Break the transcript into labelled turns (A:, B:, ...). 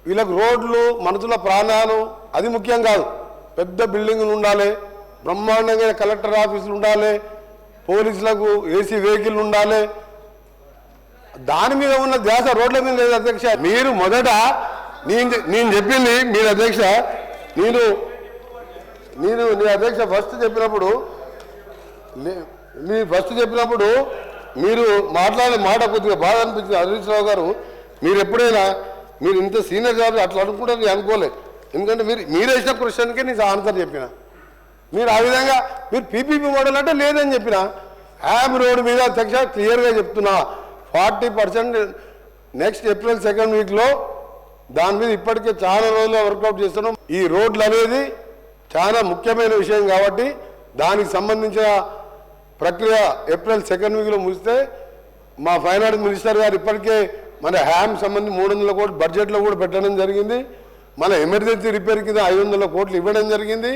A: వీళ్ళకు రోడ్లు మనుషుల ప్రాణాలు అది ముఖ్యం కాదు. పెద్ద బిల్డింగులు ఉండాలి, బ్రహ్మాండంగా కలెక్టర్ ఆఫీసులు ఉండాలి, పోలీసులకు ఏసీ వెహికల్ ఉండాలి. దాని మీద ఉన్న ధ్యాస రోడ్ల మీద లేదు అధ్యక్ష. మీరు మొదట నేను చెప్పింది మీరు అధ్యక్ష, నేను నీ అధ్యక్ష ఫస్ట్ చెప్పినప్పుడు మీరు మాట్లాడే మాట కొద్దిగా బాధ అనిపించింది. హరీష్ రావు గారు, మీరు ఎప్పుడైనా మీరు ఇంత సీనియర్ జాబ్ అట్లా అనుకుంటే నేను అనుకోలే. ఎందుకంటే మీరు వేసిన క్వశ్చన్కే నేను ఆన్సర్ చెప్పిన. మీరు ఆ విధంగా మీరు పీపీపీ మోడల్ అంటే లేదని చెప్పిన. యాబ్ రోడ్డు మీద అధ్యక్ష క్లియర్గా చెప్తున్నా 40% నెక్స్ట్ ఏప్రిల్ 2nd వీక్లో దాని మీద ఇప్పటికే చాలా రోజులు వర్కౌట్ చేస్తున్నాం. ఈ రోడ్లు అనేది చాలా ముఖ్యమైన విషయం కాబట్టి దానికి సంబంధించిన ప్రక్రియ ఏప్రిల్ 2nd వీక్లో ముగిస్తే మా ఫైనాన్స్ మినిస్టర్ గారు ఇప్పటికే మన హ్యామ్ సంబంధించి 300 కోట్లు బడ్జెట్లో కూడా పెట్టడం జరిగింది. మన ఎమర్జెన్సీ రిపేర్ కింద 500 కోట్లు ఇవ్వడం జరిగింది.